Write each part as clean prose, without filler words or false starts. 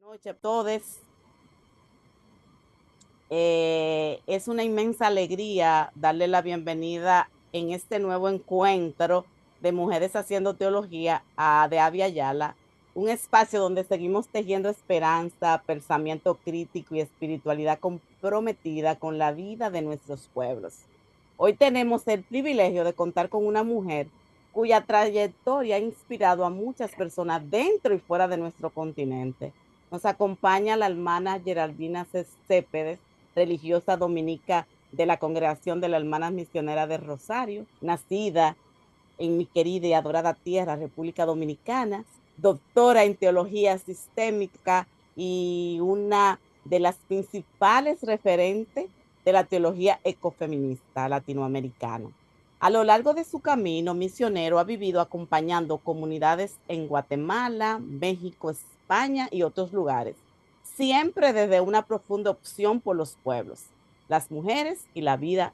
Noche a todos. Es una inmensa alegría darle la bienvenida en este nuevo encuentro de Mujeres Haciendo Teología de Avia Yala, un espacio donde seguimos tejiendo esperanza, pensamiento crítico y espiritualidad comprometida con la vida de nuestros pueblos. Hoy tenemos el privilegio de contar con una mujer cuya trayectoria ha inspirado a muchas personas dentro y fuera de nuestro continente. Nos acompaña la hermana Geraldina Céspedes, religiosa dominica de la Congregación de las Hermanas Misioneras de Rosario, nacida en mi querida y adorada tierra, República Dominicana, doctora en teología sistémica y una de las principales referentes de la teología ecofeminista latinoamericana. A lo largo de su camino misionero ha vivido acompañando comunidades en Guatemala, México, España y otros lugares, siempre desde una profunda opción por los pueblos, las mujeres y la vida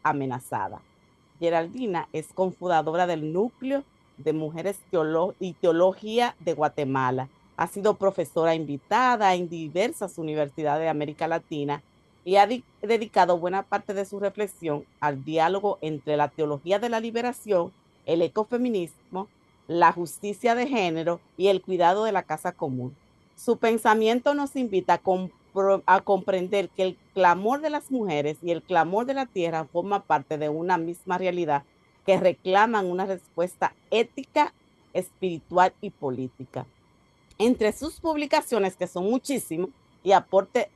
amenazada. Geraldina es cofundadora del Núcleo de Mujeres y Teología de Guatemala. Ha sido profesora invitada en diversas universidades de América Latina y ha dedicado buena parte de su reflexión al diálogo entre la teología de la liberación, el ecofeminismo, la justicia de género y el cuidado de la casa común. Su pensamiento nos invita a comprender que el clamor de las mujeres y el clamor de la tierra forman parte de una misma realidad que reclaman una respuesta ética, espiritual y política. Entre sus publicaciones, que son muchísimos, y aporte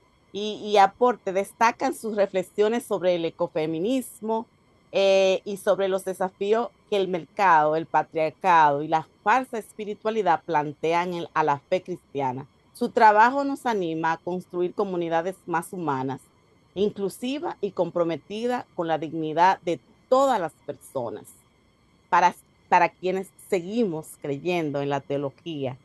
destacan sus reflexiones sobre el ecofeminismo y sobre los desafíos que el mercado, el patriarcado y la falsa espiritualidad plantean a la fe cristiana. Su trabajo nos anima a construir comunidades más humanas, inclusivas y comprometidas con la dignidad de todas las personas. Para, para quienes seguimos creyendo en la teología,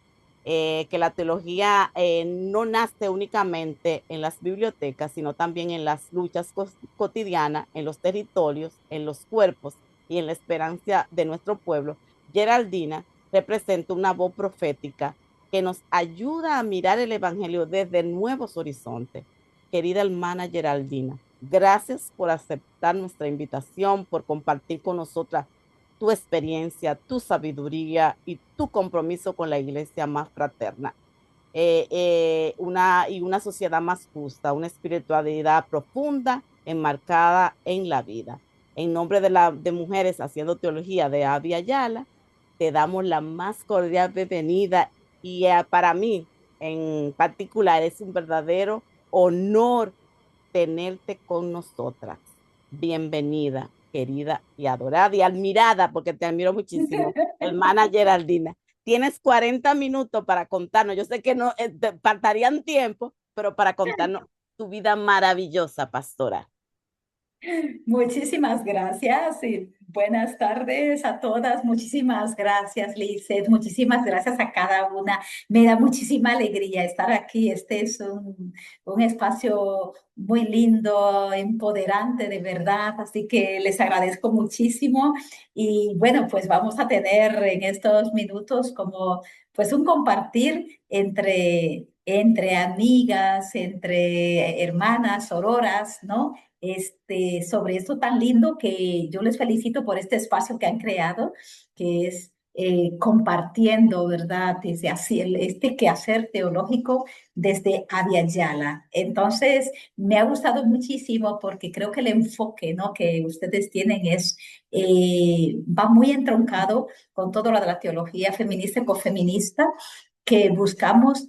que la teología no nace únicamente en las bibliotecas, sino también en las luchas cotidianas, en los territorios, en los cuerpos y en la esperanza de nuestro pueblo. Geraldina representa una voz profética que nos ayuda a mirar el Evangelio desde nuevos horizontes. Querida hermana Geraldina, gracias por aceptar nuestra invitación, por compartir con nosotras tu experiencia, tu sabiduría y tu compromiso con la iglesia más fraterna. Una sociedad más justa, una espiritualidad profunda, enmarcada en la vida. En nombre de Mujeres Haciendo Teología de Avia Yala, te damos la más cordial bienvenida y para mí en particular es un verdadero honor tenerte con nosotras. Bienvenida, querida y adorada y admirada, porque te admiro muchísimo, hermana Geraldina. Tienes 40 minutos para contarnos. Yo sé que no te faltarían tiempo, pero para contarnos tu vida maravillosa, pastora. Muchísimas gracias y buenas tardes a todas. Muchísimas gracias, Lizeth. Muchísimas gracias a cada una. Me da muchísima alegría estar aquí. Este es un espacio muy lindo, empoderante de verdad. Así que les agradezco muchísimo. Y bueno, pues vamos a tener en estos minutos como pues un compartir entre amigas, entre hermanas, sororas, ¿no? Sobre esto tan lindo que yo les felicito por este espacio que han creado, que es compartiendo, ¿verdad? Desde así, este quehacer teológico desde Abya Yala. Entonces, me ha gustado muchísimo porque creo que el enfoque, ¿no?, que ustedes tienen va muy entroncado con todo lo de la teología feminista, ecofeminista, que buscamos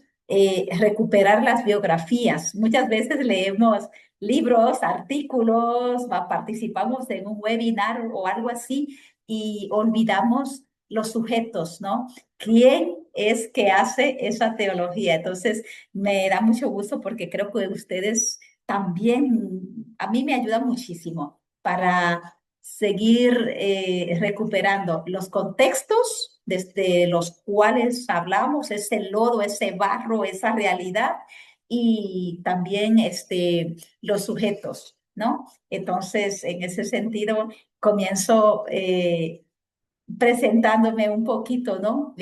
recuperar las biografías. Muchas veces leemos libros, artículos, participamos en un webinar o algo así y olvidamos los sujetos, ¿no? ¿Quién es que hace esa teología? Entonces, me da mucho gusto porque creo que ustedes también, a mí me ayudan muchísimo para seguir recuperando los contextos desde los cuales hablamos, ese lodo, ese barro, esa realidad, y también los sujetos, ¿no? Entonces, en ese sentido, comienzo presentándome un poquito, ¿no?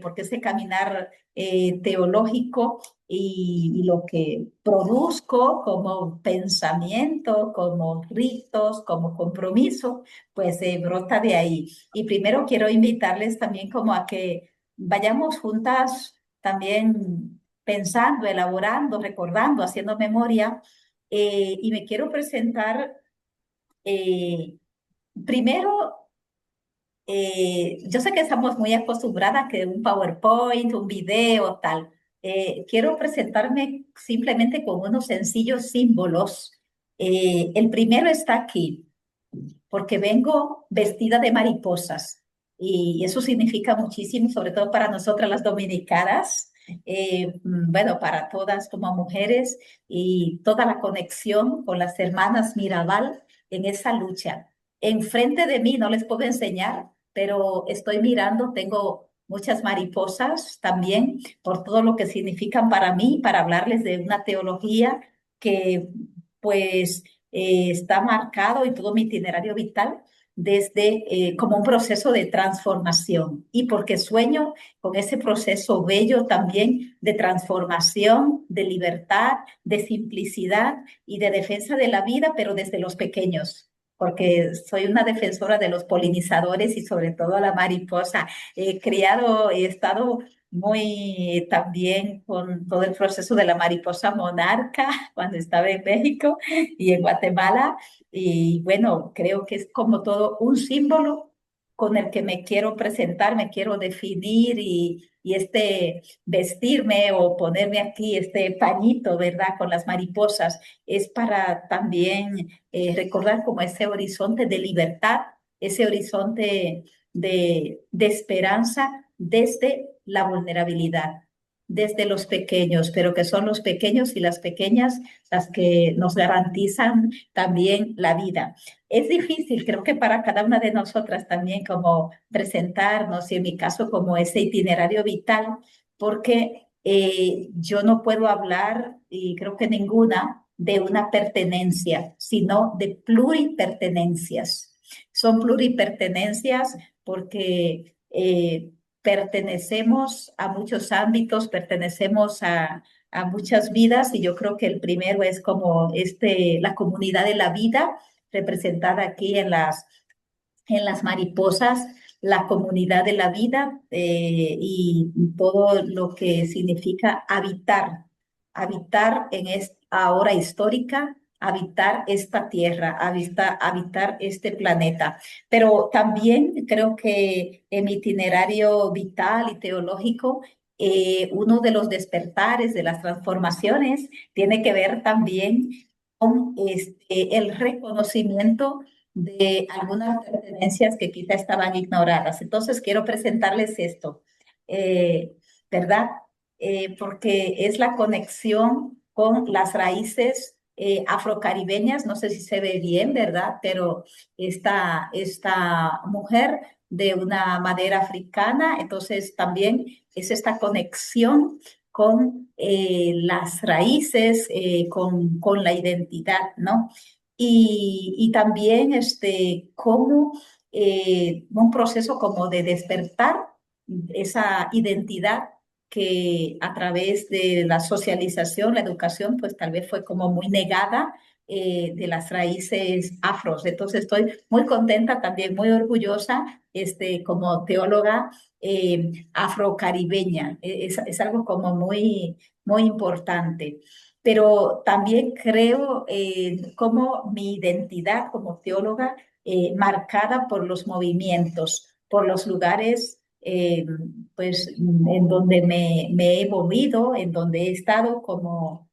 Porque ese caminar teológico y lo que produzco como pensamiento, como ritos, como compromiso, pues brota de ahí. Y primero quiero invitarles también como a que vayamos juntas también pensando, elaborando, recordando, haciendo memoria. Y me quiero presentar eh, primero. Yo sé que estamos muy acostumbradas a que un PowerPoint, un video, tal. Quiero presentarme simplemente con unos sencillos símbolos. El primero está aquí, porque vengo vestida de mariposas y eso significa muchísimo, sobre todo para nosotras las dominicanas, bueno, para todas como mujeres y toda la conexión con las hermanas Mirabal en esa lucha. Enfrente de mí no les puedo enseñar, pero estoy mirando, tengo muchas mariposas también por todo lo que significan para mí, para hablarles de una teología que pues está marcado y todo mi itinerario vital desde como un proceso de transformación y porque sueño con ese proceso bello también de transformación, de libertad, de simplicidad y de defensa de la vida, pero desde los pequeños. Porque soy una defensora de los polinizadores y sobre todo a la mariposa. He criado, he estado muy también con todo el proceso de la mariposa monarca cuando estaba en México y en Guatemala. Y bueno, creo que es como todo un símbolo con el que me quiero presentar, me quiero definir y este vestirme o ponerme aquí este pañito, ¿verdad? Con las mariposas, es para también recordar como ese horizonte de libertad, ese horizonte de esperanza desde la vulnerabilidad, desde los pequeños, pero que son los pequeños y las pequeñas las que nos garantizan también la vida. Es difícil, creo que para cada una de nosotras también como presentarnos y en mi caso como ese itinerario vital, porque yo no puedo hablar, y creo que ninguna, de una pertenencia, sino de pluripertenencias. Son pluripertenencias porque pertenecemos a muchos ámbitos, pertenecemos a muchas vidas y yo creo que el primero es como la comunidad de la vida representada aquí en las mariposas, la comunidad de la vida y todo lo que significa habitar, habitar en esta hora histórica, habitar esta tierra, habitar este planeta. Pero también creo que en mi itinerario vital y teológico, uno de los despertares de las transformaciones tiene que ver también con el reconocimiento de algunas pertenencias que quizá estaban ignoradas. Entonces, quiero presentarles esto, eh, ¿verdad? Porque es la conexión con las raíces afrocaribeñas, no sé si se ve bien, ¿verdad? Pero esta mujer de una madera africana, entonces también es esta conexión con las raíces, con la identidad, ¿no? Y también como un proceso como de despertar esa identidad que a través de la socialización, la educación, pues tal vez fue como muy negada de las raíces afros. Entonces estoy muy contenta, también muy orgullosa como teóloga afrocaribeña. Es algo como muy, muy importante, pero también creo como mi identidad como teóloga marcada por los movimientos, por los lugares pues en donde me he movido, en donde he estado como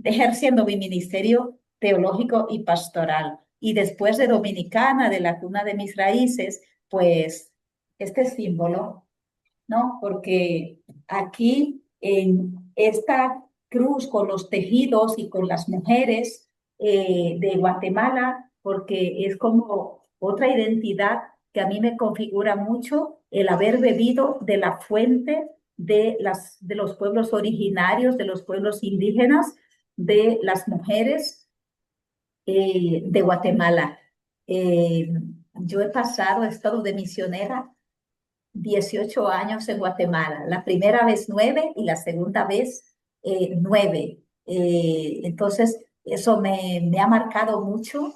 ejerciendo mi ministerio teológico y pastoral. Y después de Dominicana, de la cuna de mis raíces, pues este símbolo, ¿no? Porque aquí en esta cruz con los tejidos y con las mujeres de Guatemala, porque es como otra identidad que a mí me configura mucho el haber bebido de la fuente de los pueblos originarios, de los pueblos indígenas, de las mujeres de Guatemala. Eh, yo he estado de misionera 18 años en Guatemala. La primera vez 9 y la segunda vez 9. Entonces, eso me ha marcado mucho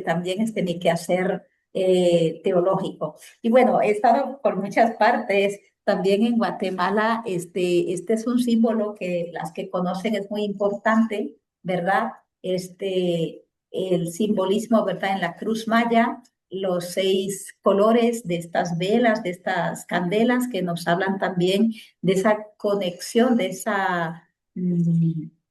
también mi quehacer teológico. Y bueno, he estado por muchas partes. También en Guatemala, este es un símbolo que las que conocen es muy importante, ¿verdad? El simbolismo, ¿verdad? En la cruz maya, los 6 colores de estas velas, de estas candelas que nos hablan también de esa conexión, de esa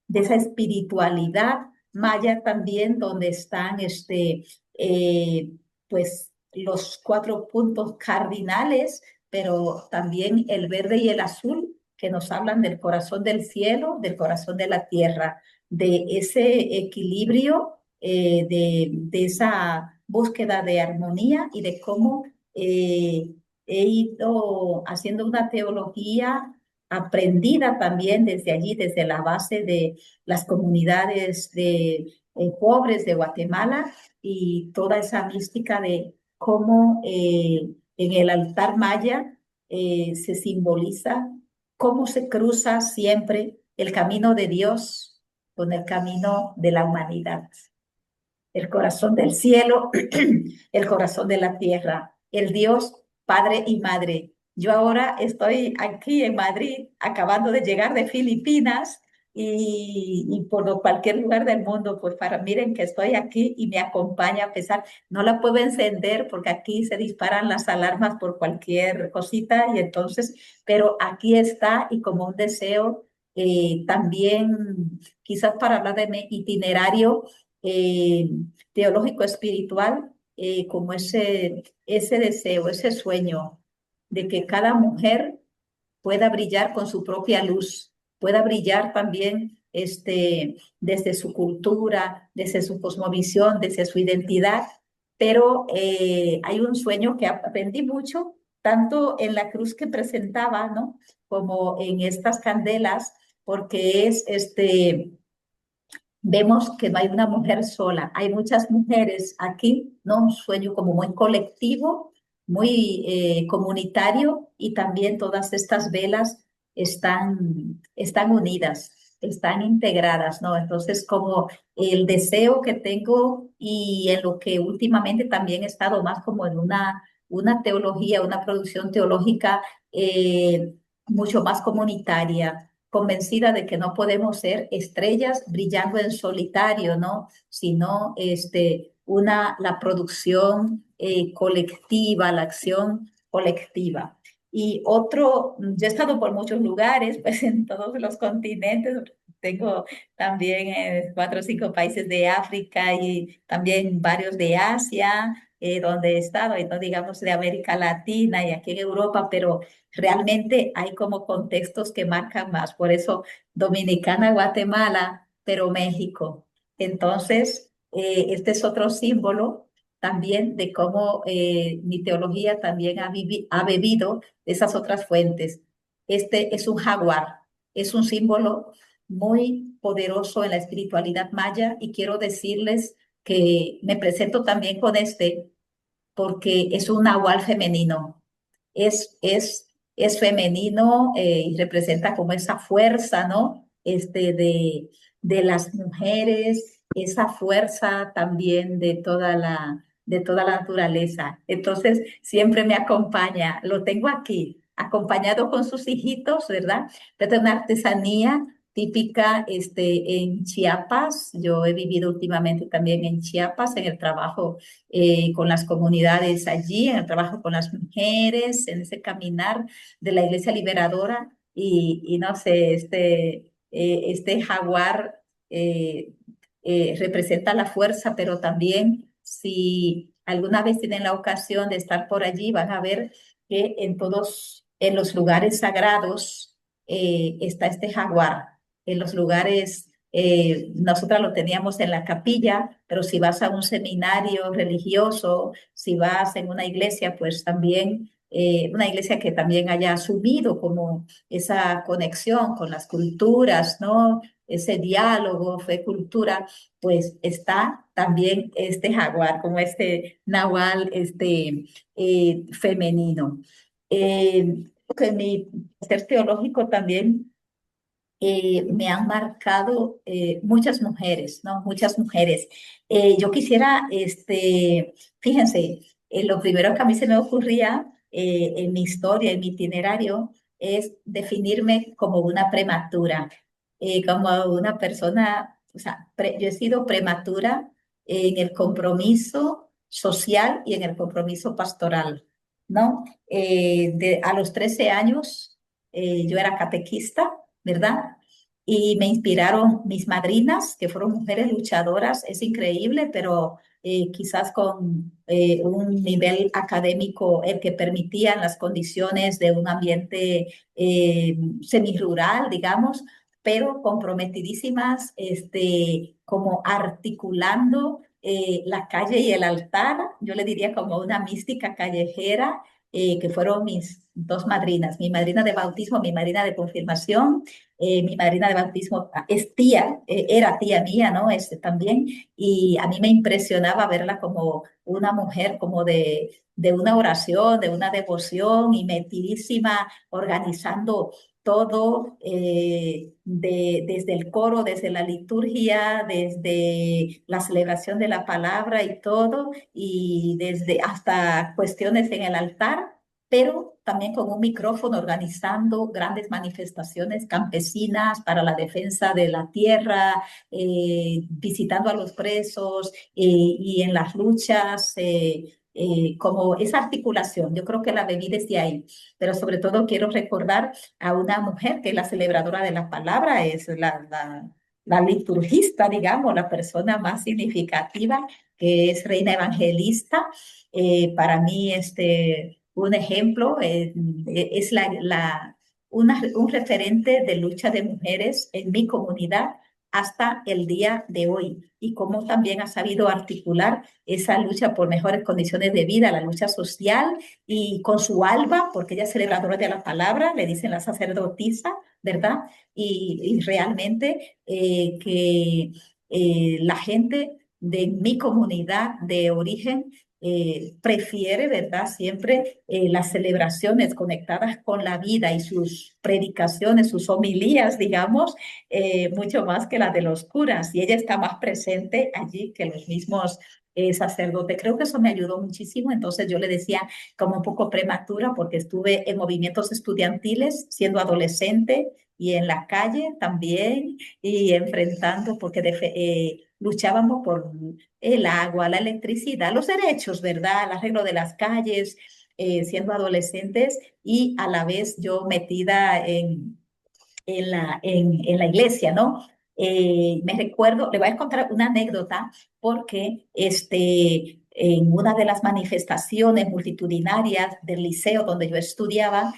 espiritualidad maya también, donde están eh, pues los 4 puntos cardinales, pero también el verde y el azul, que nos hablan del corazón del cielo, del corazón de la tierra, de ese equilibrio, de esa búsqueda de armonía y de cómo he ido haciendo una teología aprendida también desde allí, desde la base de las comunidades pobres de Guatemala y toda esa mística de cómo en el altar maya se simboliza cómo se cruza siempre el camino de Dios con el camino de la humanidad, el corazón del cielo, el corazón de la tierra, el Dios Padre y Madre. Yo ahora estoy aquí en Madrid, acabando de llegar de Filipinas y por cualquier lugar del mundo, pues para miren que estoy aquí y me acompaña a pesar, no la puedo encender porque aquí se disparan las alarmas por cualquier cosita y entonces, pero aquí está y como un deseo también, quizás para hablar de mi itinerario, eh, teológico espiritual, como ese deseo, ese sueño de que cada mujer pueda brillar con su propia luz, pueda brillar también desde su cultura, desde su cosmovisión, desde su identidad, pero hay un sueño que aprendí mucho, tanto en la cruz que presentaba, ¿no? Como en estas candelas, porque vemos que no hay una mujer sola, hay muchas mujeres aquí, ¿no? Un sueño como muy colectivo, muy comunitario y también todas estas velas están unidas, están integradas, ¿no? Entonces, como el deseo que tengo y en lo que últimamente también he estado más como en una teología, una producción teológica mucho más comunitaria, convencida de que no podemos ser estrellas brillando en solitario, ¿no? Sino la producción colectiva, la acción colectiva. Y yo he estado por muchos lugares, pues en todos los continentes, tengo también 4 o 5 países de África y también varios de Asia, donde he estado, y no digamos de América Latina y aquí en Europa, pero realmente hay como contextos que marcan más. Por eso Dominicana, Guatemala, pero México. Entonces, este es otro símbolo también de cómo mi teología también ha bebido de esas otras fuentes. Este es un jaguar, es un símbolo muy poderoso en la espiritualidad maya y quiero decirles que me presento también con porque es un nahual femenino, es femenino y representa como esa fuerza, ¿no? De las mujeres, esa fuerza también de toda la naturaleza. Entonces, siempre me acompaña, lo tengo aquí, acompañado con sus hijitos, ¿verdad? Es una artesanía típica en Chiapas. Yo he vivido últimamente también en Chiapas, en el trabajo con las comunidades allí, en el trabajo con las mujeres, en ese caminar de la Iglesia Liberadora y no sé, este jaguar representa la fuerza, pero también si alguna vez tienen la ocasión de estar por allí, van a ver que en los lugares sagrados está este jaguar, en los lugares nosotras lo teníamos en la capilla, pero si vas a un seminario religioso, si vas en una iglesia, pues también una iglesia que también haya asumido como esa conexión con las culturas, ¿no? ese diálogo, fe, cultura, pues está también este jaguar, como este nahual femenino. Que mi ser teológico también me han marcado muchas mujeres, ¿no? Muchas mujeres. Yo quisiera, fíjense, lo primero que a mí se me ocurría en mi historia, en mi itinerario, es definirme como una prematura, como una persona, o sea, yo he sido prematura en el compromiso social y en el compromiso pastoral, ¿no? A los 13 años yo era catequista, ¿verdad? Y me inspiraron mis madrinas, que fueron mujeres luchadoras, es increíble, pero quizás con un nivel académico el que permitían las condiciones de un ambiente semirural, digamos, pero comprometidísimas, como articulando la calle y el altar, yo le diría como una mística callejera, que fueron mis dos madrinas, mi madrina de bautismo, mi madrina de confirmación. Mi madrina de bautismo es tía, era tía mía, ¿no? También, y a mí me impresionaba verla como una mujer, como de una oración, de una devoción y metidísima, organizando todo, desde el coro, desde la liturgia, desde la celebración de la palabra y todo, y desde hasta cuestiones en el altar, pero también con un micrófono organizando grandes manifestaciones campesinas para la defensa de la tierra, visitando a los presos y en las luchas, como esa articulación. Yo creo que la bebí desde ahí, pero sobre todo quiero recordar a una mujer que es la celebradora de la palabra, es la liturgista, digamos, la persona más significativa, que es Reina Evangelista. Para mí, un ejemplo, es un referente de lucha de mujeres en mi comunidad hasta el día de hoy, y cómo también ha sabido articular esa lucha por mejores condiciones de vida, la lucha social, y con su alba, porque ella es celebradora de la palabra, le dicen la sacerdotisa, ¿verdad? Y realmente que la gente de mi comunidad de origen prefiere, ¿verdad? Siempre las celebraciones conectadas con la vida y sus predicaciones, sus homilías, digamos, mucho más que la de los curas. Y ella está más presente allí que los mismos sacerdotes. Creo que eso me ayudó muchísimo. Entonces yo le decía como un poco prematura porque estuve en movimientos estudiantiles siendo adolescente y en la calle también y enfrentando porque luchábamos por el agua, la electricidad, los derechos, ¿verdad? El arreglo de las calles, siendo adolescentes y a la vez yo metida en la iglesia, ¿no? Me recuerdo, le voy a contar una anécdota porque en una de las manifestaciones multitudinarias del liceo donde yo estudiaba,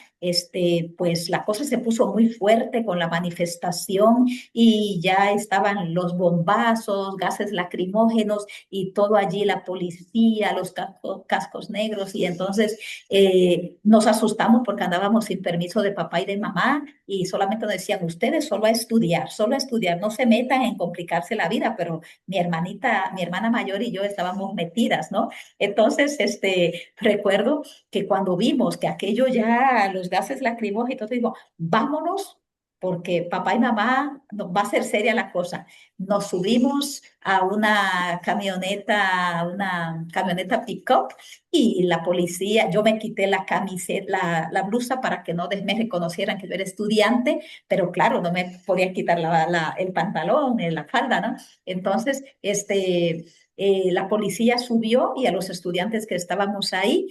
pues la cosa se puso muy fuerte con la manifestación y ya estaban los bombazos, gases lacrimógenos y todo allí, la policía, los cascos negros, y entonces nos asustamos porque andábamos sin permiso de papá y de mamá y solamente nos decían, ustedes solo a estudiar, no se metan en complicarse la vida, pero mi hermana mayor y yo estábamos metidas, ¿no? Entonces, recuerdo que cuando vimos que aquello ya, los gases lacrimógenos, entonces digo, vámonos, porque papá y mamá, no, va a ser seria la cosa. Nos subimos a una camioneta pick-up, y la policía, yo me quité la camiseta, la blusa para que no me reconocieran que yo era estudiante, pero claro, no me podía quitar el pantalón, la falda, ¿no? Entonces, la policía subió y a los estudiantes que estábamos ahí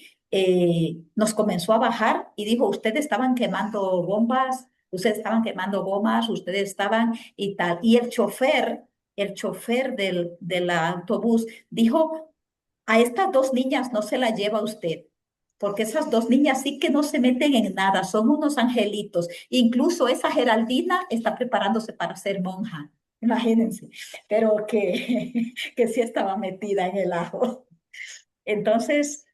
nos comenzó a bajar y dijo, ustedes estaban quemando bombas, ustedes estaban quemando gomas, ustedes estaban y tal. Y el chofer del autobús dijo, a estas dos niñas no se las lleva usted, porque esas dos niñas sí que no se meten en nada, son unos angelitos. Incluso esa Geraldina está preparándose para ser monja, imagínense, pero que sí estaba metida en el ajo. Entonces,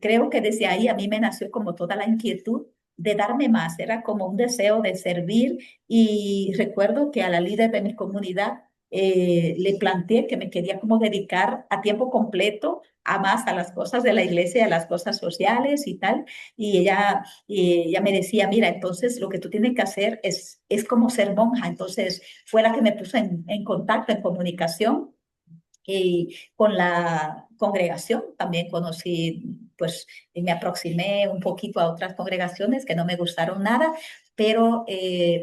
creo que desde ahí a mí me nació como toda la inquietud de darme más, era como un deseo de servir y recuerdo que a la líder de mi comunidad le planteé que me quería como dedicar a tiempo completo a más a las cosas de la iglesia, a las cosas sociales y tal. Y ella me decía, mira, entonces lo que tú tienes que hacer es como ser monja. Entonces fue la que me puso en contacto, en comunicación y con la congregación. También conocí, pues me aproximé un poquito a otras congregaciones que no me gustaron nada, pero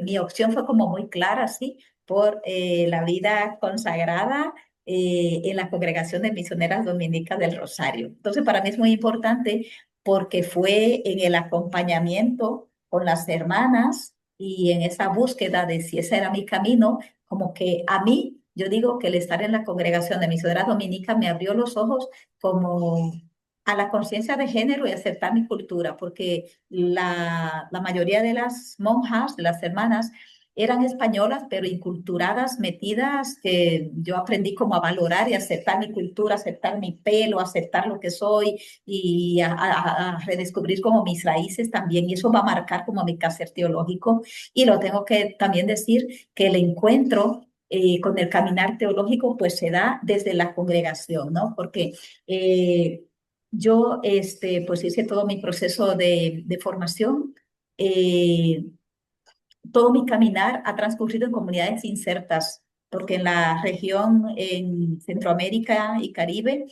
mi opción fue como muy clara, sí, por la vida consagrada en la congregación de misioneras dominicas del Rosario. Entonces, para mí es muy importante porque fue en el acompañamiento con las hermanas y en esa búsqueda de si ese era mi camino, como que a mí, yo digo que el estar en la congregación de misioneras dominicas me abrió los ojos como a la conciencia de género y aceptar mi cultura, porque la mayoría de las monjas, de las hermanas, eran españolas, pero inculturadas, metidas, que yo aprendí como a valorar y aceptar mi cultura, aceptar mi pelo, aceptar lo que soy y a redescubrir como mis raíces también. Y eso va a marcar como mi quehacer teológico. Y lo tengo que también decir que el encuentro con el caminar teológico pues se da desde la congregación, ¿no? Porque yo pues hice todo mi proceso de formación. eh, Todo mi caminar ha transcurrido en comunidades insertas, porque en la región, en Centroamérica y Caribe,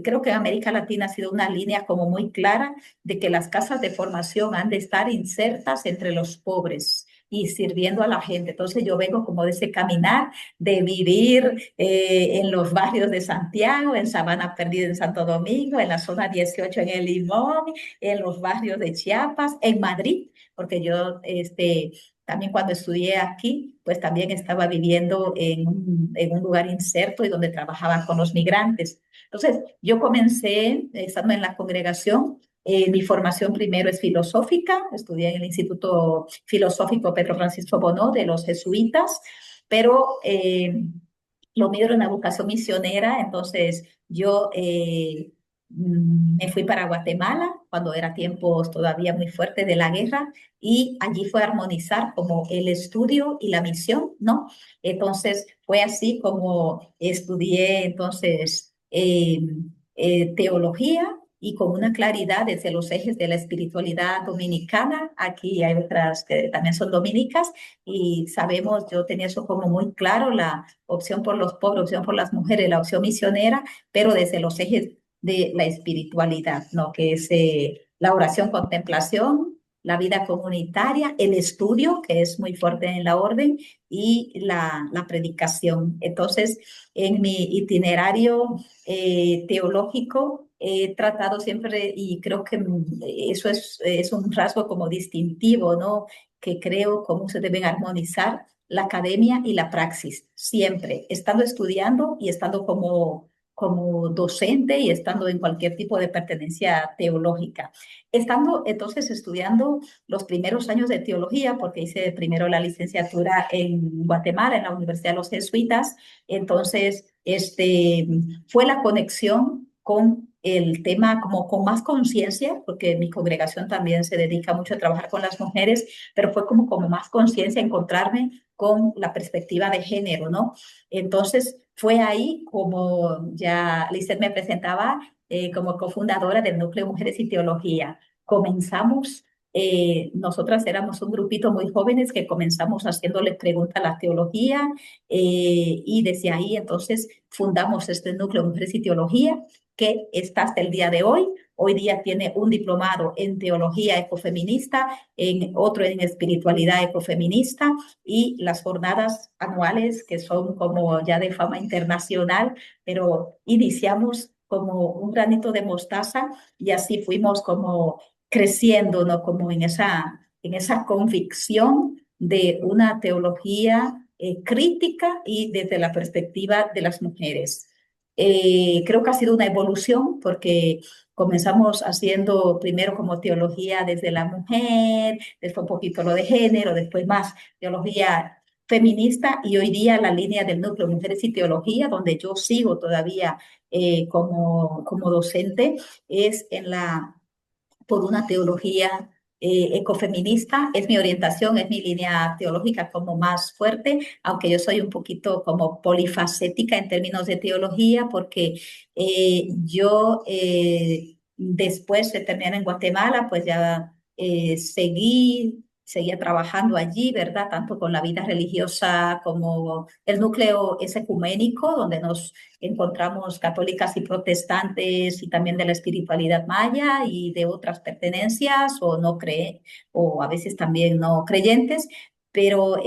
creo que en América Latina ha sido una línea como muy clara de que las casas de formación han de estar insertas entre los pobres y sirviendo a la gente. Entonces yo vengo como de ese caminar, de vivir en los barrios de Santiago, en Sabana Perdida en Santo Domingo, en la zona 18 en El Limón, en los barrios de Chiapas, en Madrid, porque yo también cuando estudié aquí, pues también estaba viviendo en un lugar inserto y donde trabajaba con los migrantes. Entonces, yo comencé estando en la congregación. Mi formación primero es filosófica, estudié en el Instituto Filosófico Pedro Francisco Bonó de los jesuitas, pero lo mío era una vocación misionera, entonces yo me fui para Guatemala cuando era tiempos todavía muy fuertes de la guerra y allí fue a armonizar como el estudio y la misión, ¿no? Entonces fue así como estudié entonces teología y con una claridad desde los ejes de la espiritualidad dominicana. Aquí hay otras que también son dominicas y sabemos, yo tenía eso como muy claro, la opción por los pobres, opción por las mujeres, la opción misionera, pero desde los ejes de la espiritualidad, ¿no? Que es la oración, contemplación, la vida comunitaria, el estudio, que es muy fuerte en la orden, y la predicación. Entonces, en mi itinerario teológico, he tratado siempre, y creo que eso es un rasgo como distintivo, ¿no? Que creo cómo se deben armonizar la academia y la praxis, siempre, estando estudiando y estando como docente y estando en cualquier tipo de pertenencia teológica. Estando entonces estudiando los primeros años de teología, porque hice primero la licenciatura en Guatemala, en la Universidad de los Jesuitas, entonces fue la conexión con el tema como con más conciencia, porque mi congregación también se dedica mucho a trabajar con las mujeres, pero fue como más conciencia encontrarme con la perspectiva de género, ¿no? Entonces, fue ahí como ya Lizeth me presentaba como cofundadora del Núcleo Mujeres y Teología. Comenzamos, nosotras éramos un grupito muy jóvenes que comenzamos haciéndoles preguntas a la teología y desde ahí entonces fundamos este Núcleo Mujeres y Teología que está hasta el día de hoy. Hoy día tiene un diplomado en teología ecofeminista, en otro en espiritualidad ecofeminista y las jornadas anuales que son como ya de fama internacional, pero iniciamos como un granito de mostaza y así fuimos como creciendo, ¿no? Como en esa convicción de una teología crítica y desde la perspectiva de las mujeres. Creo que ha sido una evolución porque comenzamos haciendo primero como teología desde la mujer, después un poquito lo de género, después más teología feminista y hoy día la línea del núcleo Mujeres y Teología, donde yo sigo todavía como docente, es por una teología ecofeminista, es mi orientación, es mi línea teológica como más fuerte, aunque yo soy un poquito como polifacética en términos de teología, porque después de terminar en Guatemala, pues ya seguía trabajando allí, ¿verdad? Tanto con la vida religiosa como el núcleo es ecuménico, donde nos encontramos católicas y protestantes y también de la espiritualidad maya y de otras pertenencias o no creen, o a veces también no creyentes, pero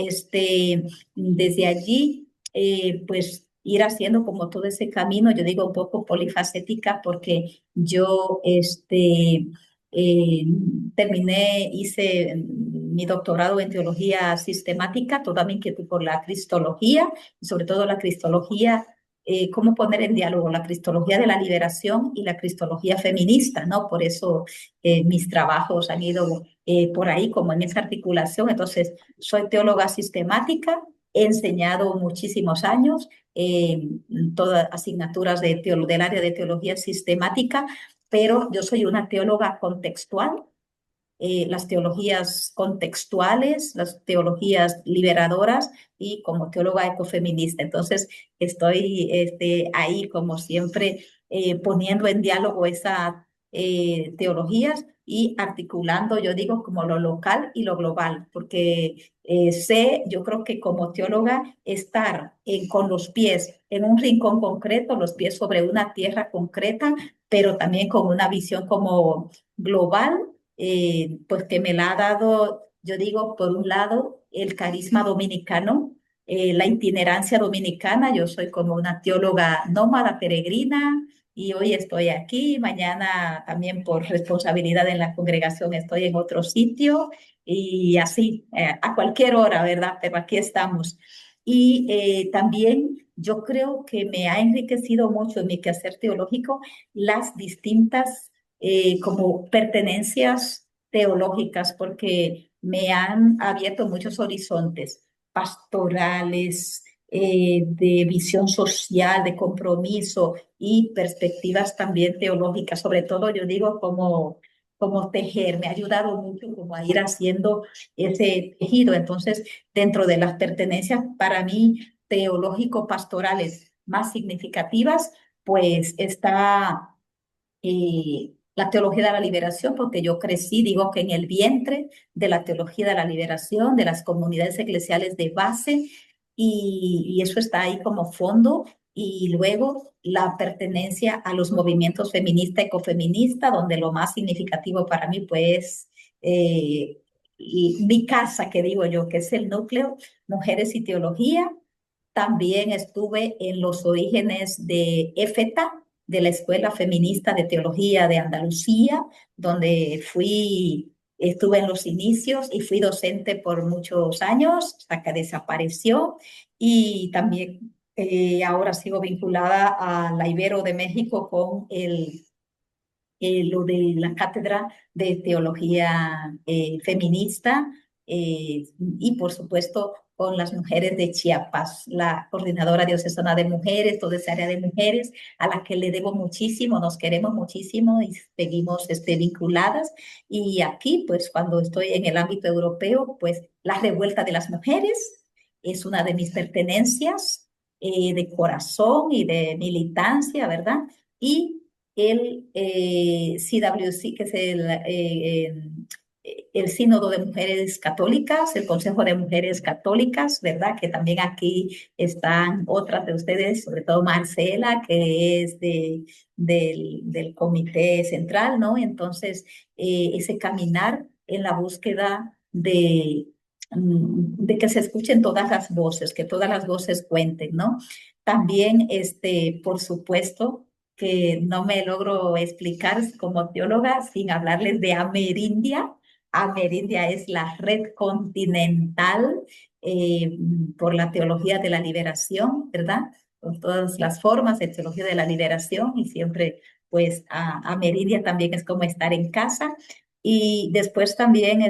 desde allí, pues ir haciendo como todo ese camino, yo digo un poco polifacética porque yo eh, hice mi doctorado en teología sistemática, toda mi inquietud por la cristología, y sobre todo la cristología, cómo poner en diálogo la cristología de la liberación y la cristología feminista, ¿no? Por eso mis trabajos han ido por ahí, como en esa articulación. Entonces, soy teóloga sistemática, he enseñado muchísimos años todas asignaturas del área de teología sistemática, pero yo soy una teóloga contextual, las teologías contextuales, las teologías liberadoras y como teóloga ecofeminista. Entonces, estoy ahí como siempre poniendo en diálogo esas teologías y articulando, yo digo, como lo local y lo global, porque yo creo que como teóloga, estar con los pies en un rincón concreto, los pies sobre una tierra concreta, pero también con una visión como global, pues que me la ha dado, yo digo, por un lado, el carisma dominicano, la itinerancia dominicana. Yo soy como una teóloga nómada peregrina y hoy estoy aquí, mañana también por responsabilidad en la congregación estoy en otro sitio y así, a cualquier hora, ¿verdad? Pero aquí estamos. Y también yo creo que me ha enriquecido mucho en mi quehacer teológico las distintas como pertenencias teológicas, porque me han abierto muchos horizontes pastorales, de visión social, de compromiso y perspectivas también teológicas. Sobre todo, yo digo, como tejer, me ha ayudado mucho como a ir haciendo ese tejido. Entonces, dentro de las pertenencias para mí teológico-pastorales más significativas, pues está la teología de la liberación, porque yo crecí, digo que en el vientre de la teología de la liberación, de las comunidades eclesiales de base, y eso está ahí como fondo. Y luego la pertenencia a los movimientos feminista, ecofeminista, donde lo más significativo para mí, pues, y mi casa, que digo yo, que es el núcleo, Mujeres y Teología. También estuve en los orígenes de EFETA, de la Escuela Feminista de Teología de Andalucía, donde estuve en los inicios y fui docente por muchos años, hasta que desapareció. Y también ahora sigo vinculada a la Ibero de México con lo de la Cátedra de Teología Feminista, y por supuesto con las mujeres de Chiapas, la coordinadora diocesana de mujeres, toda esa área de mujeres a la que le debo muchísimo, nos queremos muchísimo y seguimos vinculadas. Y aquí, pues cuando estoy en el ámbito europeo, pues la revuelta de las mujeres es una de mis pertenencias de corazón y de militancia, ¿verdad? Y el CWC, que es el Sínodo de Mujeres Católicas, el Consejo de Mujeres Católicas, ¿verdad? Que también aquí están otras de ustedes, sobre todo Marcela, que es del Comité Central, ¿no? Entonces, ese caminar en la búsqueda de que se escuchen todas las voces, que todas las voces cuenten, ¿no? También, por supuesto, que no me logro explicar como teóloga sin hablarles de Amerindia. Amerindia es la red continental eh, por la teología de la liberación, ¿verdad? Con todas las formas de teología de la liberación y siempre, pues, Amerindia también es como estar en casa. Y después también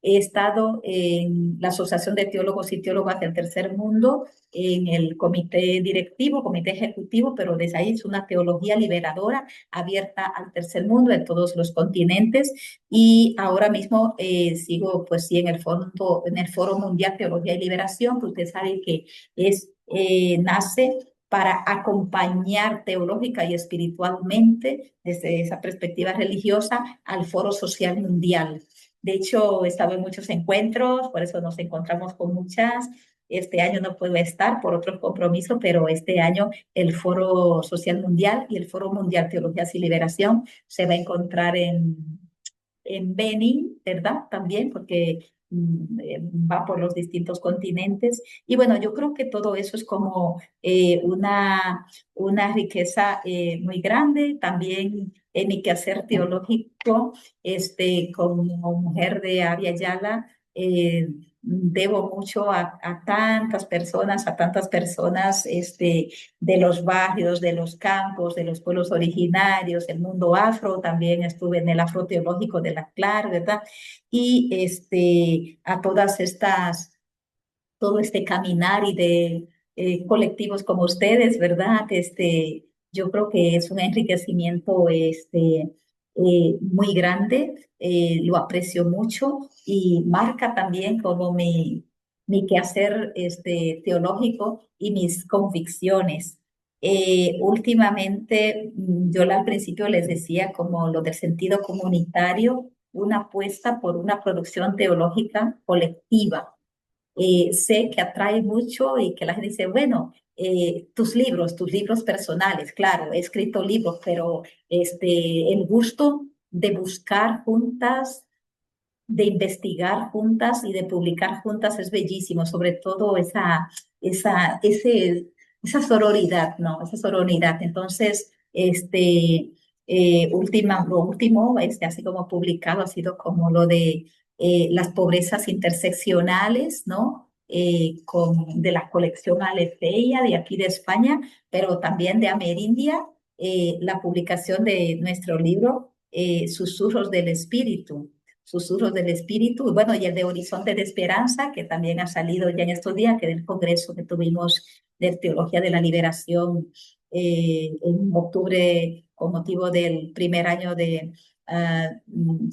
he estado en la Asociación de Teólogos y Teólogas del Tercer Mundo, en el comité directivo, comité ejecutivo, pero desde ahí es una teología liberadora abierta al tercer mundo en todos los continentes. Y ahora mismo sigo, pues sí, en el Foro Mundial Teología y Liberación, que usted sabe que nace para acompañar teológica y espiritualmente desde esa perspectiva religiosa al Foro Social Mundial. De hecho, he estado en muchos encuentros, por eso nos encontramos con muchas. Este año no puedo estar por otros compromisos, pero este año el Foro Social Mundial y el Foro Mundial Teología y Liberación se va a encontrar en Benin, ¿verdad? También, porque va por los distintos continentes. Y bueno, yo creo que todo eso es como una riqueza muy grande. También en mi quehacer teológico, como mujer de Abya Yala, debo mucho a tantas personas, de los barrios, de los campos, de los pueblos originarios, el mundo afro, también estuve en el afroteológico de la CLAR, ¿verdad? Y a todas estas, todo este caminar y de colectivos como ustedes, ¿verdad? Yo creo que es un enriquecimiento muy grande, lo aprecio mucho y marca también como mi quehacer teológico y mis convicciones. Últimamente, yo al principio les decía como lo del sentido comunitario, una apuesta por una producción teológica colectiva. Sé que atrae mucho y que la gente dice, bueno, tus libros personales, claro, he escrito libros, pero el gusto de buscar juntas, de investigar juntas y de publicar juntas es bellísimo, sobre todo esa sororidad, ¿no? Esa sororidad. Entonces, lo último, así como publicado, ha sido como lo de las pobrezas interseccionales, ¿no? De la colección Alefeia de aquí de España, pero también de Amerindia, la publicación de nuestro libro, Susurros del Espíritu. Susurros del Espíritu, bueno, y el de Horizonte de Esperanza, que también ha salido ya en estos días, que del congreso que tuvimos de Teología de la Liberación en octubre, con motivo del primer año de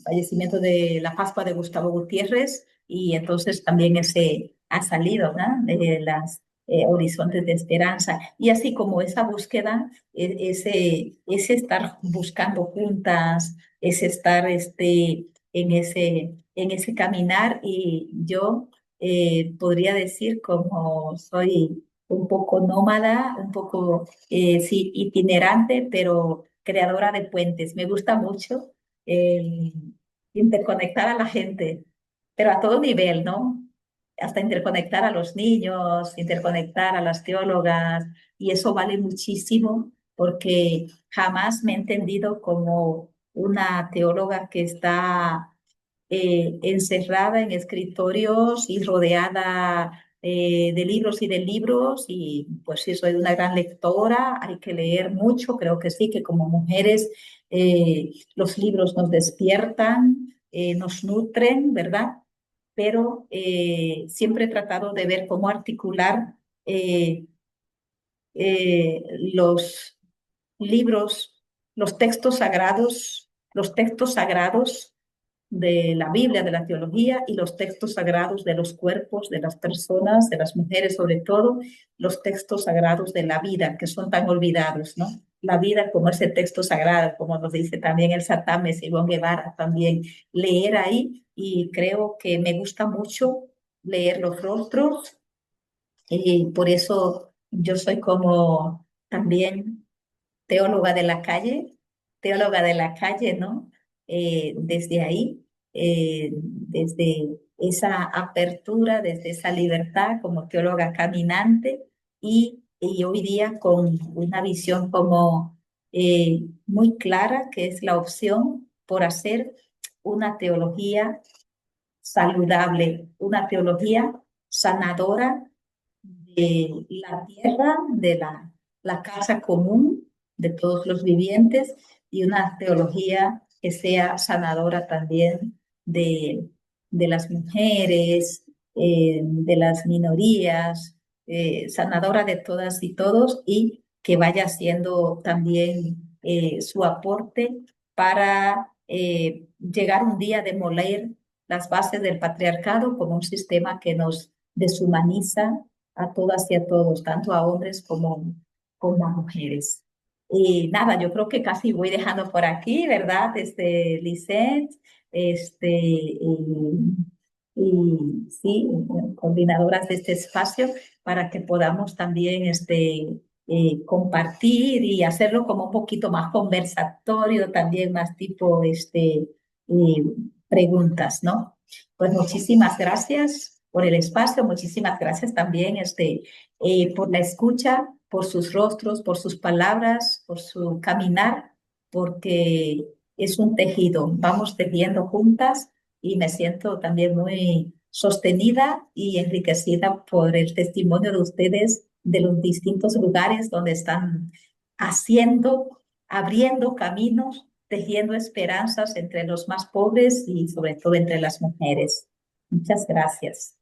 fallecimiento de la Pascua de Gustavo Gutiérrez, y entonces también ese ha salido, ¿no? De las horizontes de esperanza. Y así como esa búsqueda, ese estar buscando juntas, ese estar en ese caminar, y yo podría decir como soy un poco nómada, un poco, sí, itinerante, pero creadora de puentes. Me gusta mucho eh, interconectar a la gente, pero a todo nivel, ¿no? Hasta interconectar a los niños, interconectar a las teólogas, y eso vale muchísimo porque jamás me he entendido como una teóloga que está encerrada en escritorios y rodeada de libros y de libros, y pues sí, soy una gran lectora, hay que leer mucho, creo que sí, que como mujeres los libros nos despiertan, nos nutren, ¿verdad? Pero siempre he tratado de ver cómo articular eh, eh, los libros, los textos sagrados de la Biblia, de la teología, y los textos sagrados de los cuerpos, de las personas, de las mujeres sobre todo, los textos sagrados de la vida, que son tan olvidados, ¿no? La vida como ese texto sagrado, como nos dice también el Satame Simón Guevara, también leer ahí, y creo que me gusta mucho leer los rostros, y por eso yo soy como también teóloga de la calle, ¿no? Desde ahí, desde esa apertura, desde esa libertad como teóloga caminante, y hoy día con una visión como muy clara, que es la opción por hacer una teología saludable, una teología sanadora de la tierra, de la casa común de todos los vivientes, y una teología que sea sanadora también de las mujeres, de las minorías, sanadora de todas y todos, y que vaya haciendo también su aporte para llegar un día a demoler las bases del patriarcado como un sistema que nos deshumaniza a todas y a todos, tanto a hombres como a mujeres. Y nada, yo creo que casi voy dejando por aquí, ¿verdad? Lisette, y sí, coordinadoras de este espacio para que podamos también compartir y hacerlo como un poquito más conversatorio, también más tipo eh, preguntas, ¿no? Pues muchísimas gracias por el espacio, muchísimas gracias también por la escucha, por sus rostros, por sus palabras, por su caminar, porque es un tejido, vamos tejiendo juntas y me siento también muy sostenida y enriquecida por el testimonio de ustedes de los distintos lugares donde están haciendo, abriendo caminos, tejiendo esperanzas entre los más pobres y sobre todo entre las mujeres. Muchas gracias.